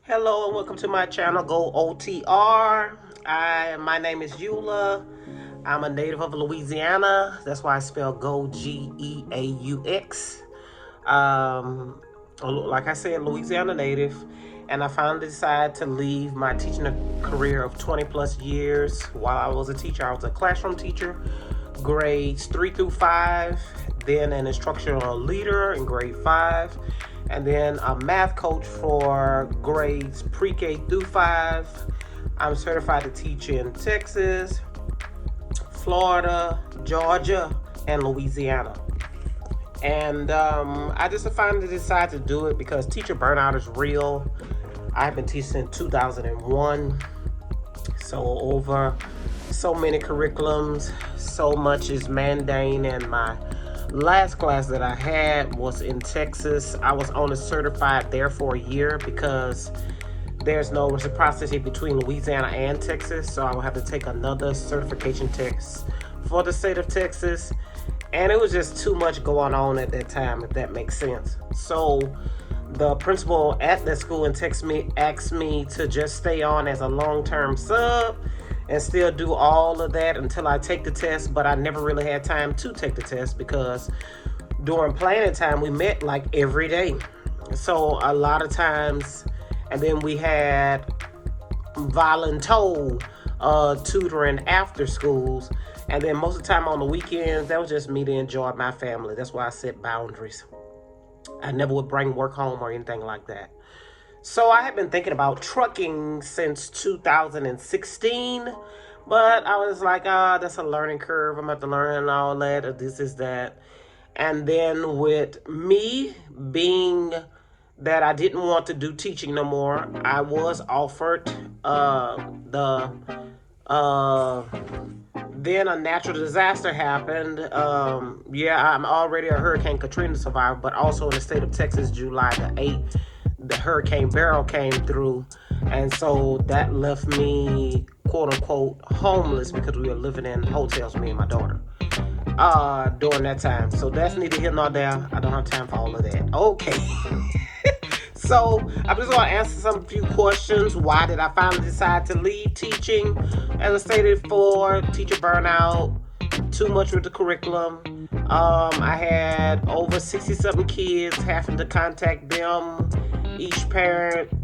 Hello and welcome to my channel, Geaux OTR. My name is Eula. I'm a native of Louisiana. That's why I spell Geaux, G-E-A-U-X. Like I said, Louisiana native. And I finally decided to leave my teaching career of 20 plus years. While I was a teacher, I was a classroom teacher, grades 3 through 5, then an instructional leader in grade 5, and then a math coach for grades pre-K through 5. I'm certified to teach in Texas, Florida, Georgia, and Louisiana. And I just finally decided to do it because teacher burnout is real. I've been teaching since 2001. So over so many curriculums, so much is mundane. And my last class that I had was in Texas. I was only certified there for a year because there's no reciprocity between Louisiana and Texas. So I will have to take another certification test for the state of Texas. And it was just too much going on at that time, if that makes sense. So the principal at that school in Texas asked me to just stay on as a long-term sub and still do all of that until I take the test. But I never really had time to take the test because during planning time, we met like every day. So a lot of times, and then we had volunteer tutoring after schools. And then most of the time on the weekends, that was just me to enjoy my family. That's why I set boundaries. I never would bring work home or anything like that. So I had been thinking about trucking since 2016. But I was like, that's a learning curve. I'm going to have to learn all that, or this is that. And then with me being that I didn't want to do teaching no more, I was offered then a natural disaster happened. I'm already a Hurricane Katrina survivor, but also in the state of Texas, July the 8th, the Hurricane Beryl came through. And so that left me, quote unquote, homeless because we were living in hotels, me and my daughter, during that time. So that's neither here nor there. I don't have time for all of that. Okay. So I'm just going to answer some few questions. Why did I finally decide to leave teaching? As I stated before, teacher burnout, too much with the curriculum. I had over 60-something kids, having to contact them, each parent 2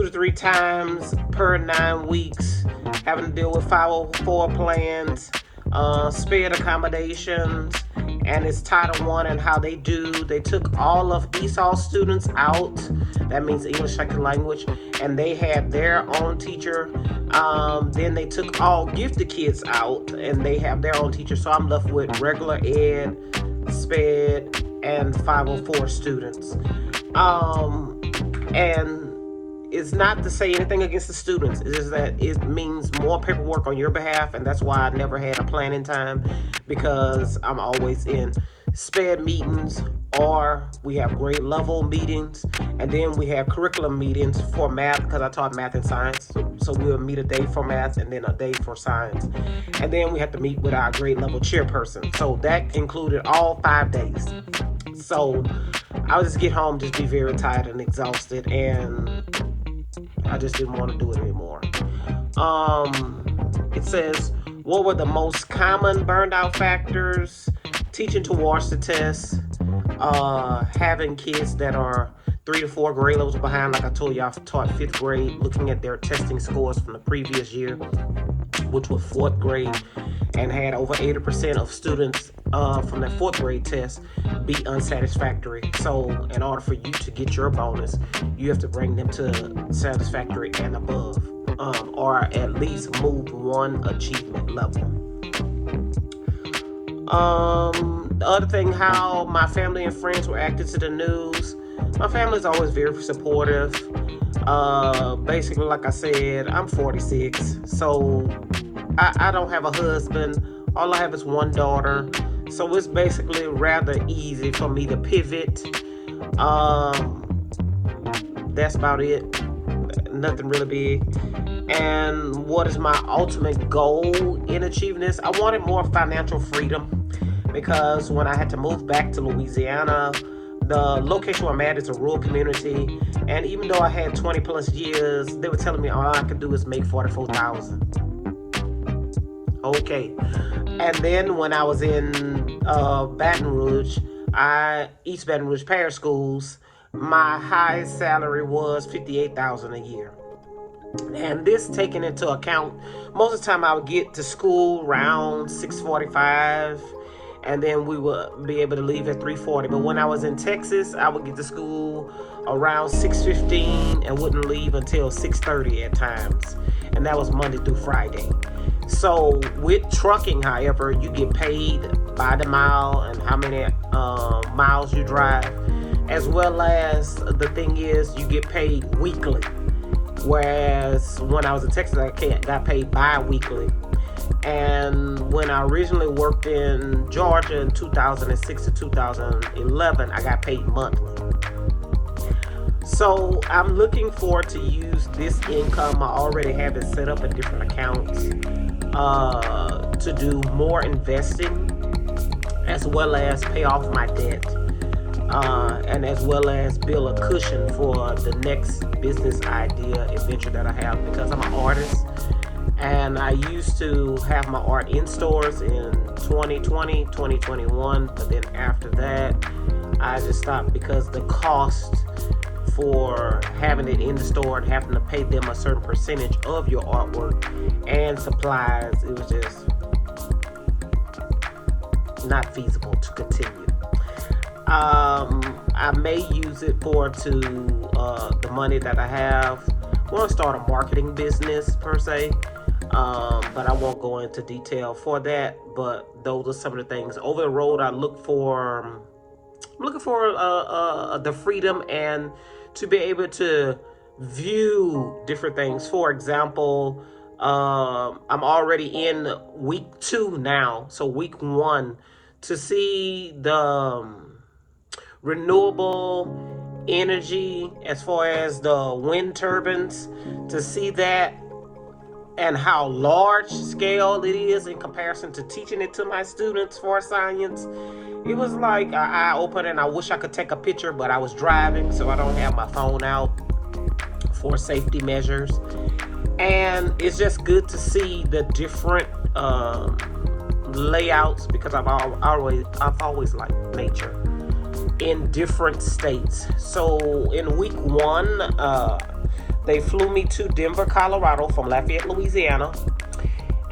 to 3 times per 9 weeks, having to deal with 504 plans, spared accommodations, and it's Title I and how they do. They took all of ESOL students out. That means English Second Language. And they had their own teacher. Then they took all gifted kids out and they have their own teacher. So I'm left with regular ed, SPED, and 504 students. And it's not to say anything against the students. It's just that it means more paperwork on your behalf, and that's why I never had a planning time, because I'm always in SPED meetings, or we have grade level meetings, and then we have curriculum meetings for math, because I taught math and science. So we'll meet a day for math and then a day for science. And then we have to meet with our grade level chairperson. So that included all 5 days. So I would just get home, just be very tired and exhausted, and I just didn't want to do it anymore. It says, what were the most common burnout factors? Teaching towards the test, having kids that are 3 to 4 grade levels behind. Like I told you, I taught 5th grade, looking at their testing scores from the previous year, which was 4th grade, and had over 80% of students from that 4th grade test be unsatisfactory. So in order for you to get your bonus, you have to bring them to satisfactory and above, or at least move 1 achievement level. The other thing, how my family and friends were acting to the news. My family is always very supportive. Basically, like I said, I'm 46, so I don't have a husband. All I have is 1 daughter. So it's basically rather easy for me to pivot. That's about it. Nothing really big. And what is my ultimate goal in achieving this? I wanted more financial freedom, because when I had to move back to Louisiana, the location where I'm at is a rural community, And even though I had 20 plus years, they were telling me all I could do is make 44,000. Okay. And then when I was in Baton Rouge, East Baton Rouge Parish Schools, my highest salary was 58,000 a year. And this taking into account, most of the time I would get to school around 6:45, and then we would be able to leave at 3:40. But when I was in Texas, I would get to school around 6:15 and wouldn't leave until 6:30 at times. And that was Monday through Friday. So with trucking, however, you get paid by the mile and how many miles you drive, as well as the thing is you get paid weekly. Whereas when I was in Texas, I got paid bi-weekly. And when I originally worked in Georgia in 2006 to 2011, I got paid monthly. So I'm looking forward to use this income. I already have it set up in different accounts to do more investing, as well as pay off my debt. And as well as build a cushion for the next business idea adventure that I have, because I'm an artist and I used to have my art in stores in 2020, 2021, but then after that I just stopped because the cost for having it in the store and having to pay them a certain percentage of your artwork and supplies, it was just not feasible to continue. I may use it the money that I have. I want to start a marketing business per se, but I won't go into detail for that. But those are some of the things. Over the road, I'm looking for the freedom and to be able to view different things. For example, I'm already in week 2 now, so week 1 to see the renewable energy as far as the wind turbines, to see that and how large scale it is in comparison to teaching it to my students for science. It was like an eye-opener, and I wish I could take a picture, but I was driving, so I don't have my phone out for safety measures. And it's just good to see the different layouts, because I've always liked nature in different states. So in week 1, they flew me to Denver, Colorado from Lafayette, Louisiana.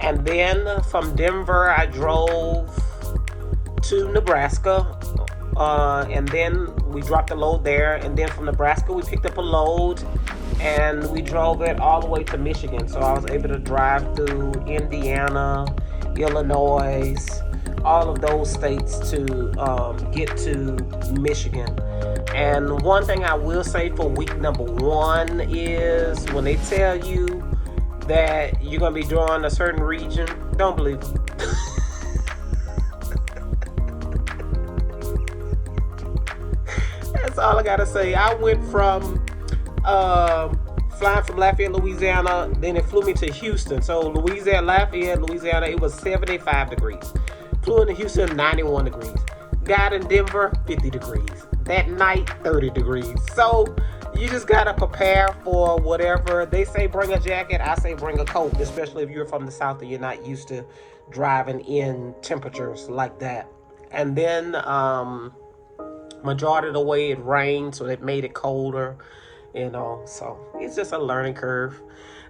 And then from Denver, I drove to Nebraska. And then we dropped the load there. And then from Nebraska, we picked up a load and we drove it all the way to Michigan. So I was able to drive through Indiana, Illinois, all of those states to get to Michigan. And one thing I will say for week number 1 is when they tell you that you're going to be doing a certain region, don't believe them. That's all I got to say. I went from flying from Lafayette, Louisiana, then it flew me to Houston. So Lafayette, Louisiana, it was 75 degrees. Flew into Houston, 91 degrees. Got in Denver, 50 degrees. That night, 30 degrees. So you just gotta prepare for whatever. They say bring a jacket, I say bring a coat, especially if you're from the South and you're not used to driving in temperatures like that. And then majority of the way it rained, so it made it colder, so it's just a learning curve.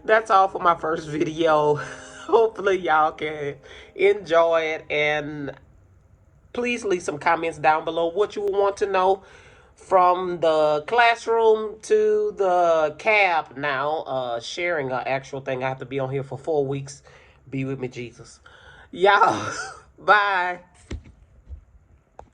That's all for my first video. Hopefully y'all can enjoy it, and please leave some comments down below what you want to know, from the classroom to the cab now, sharing an actual thing. I have to be on here for 4 weeks. Be with me, Jesus. Y'all, bye.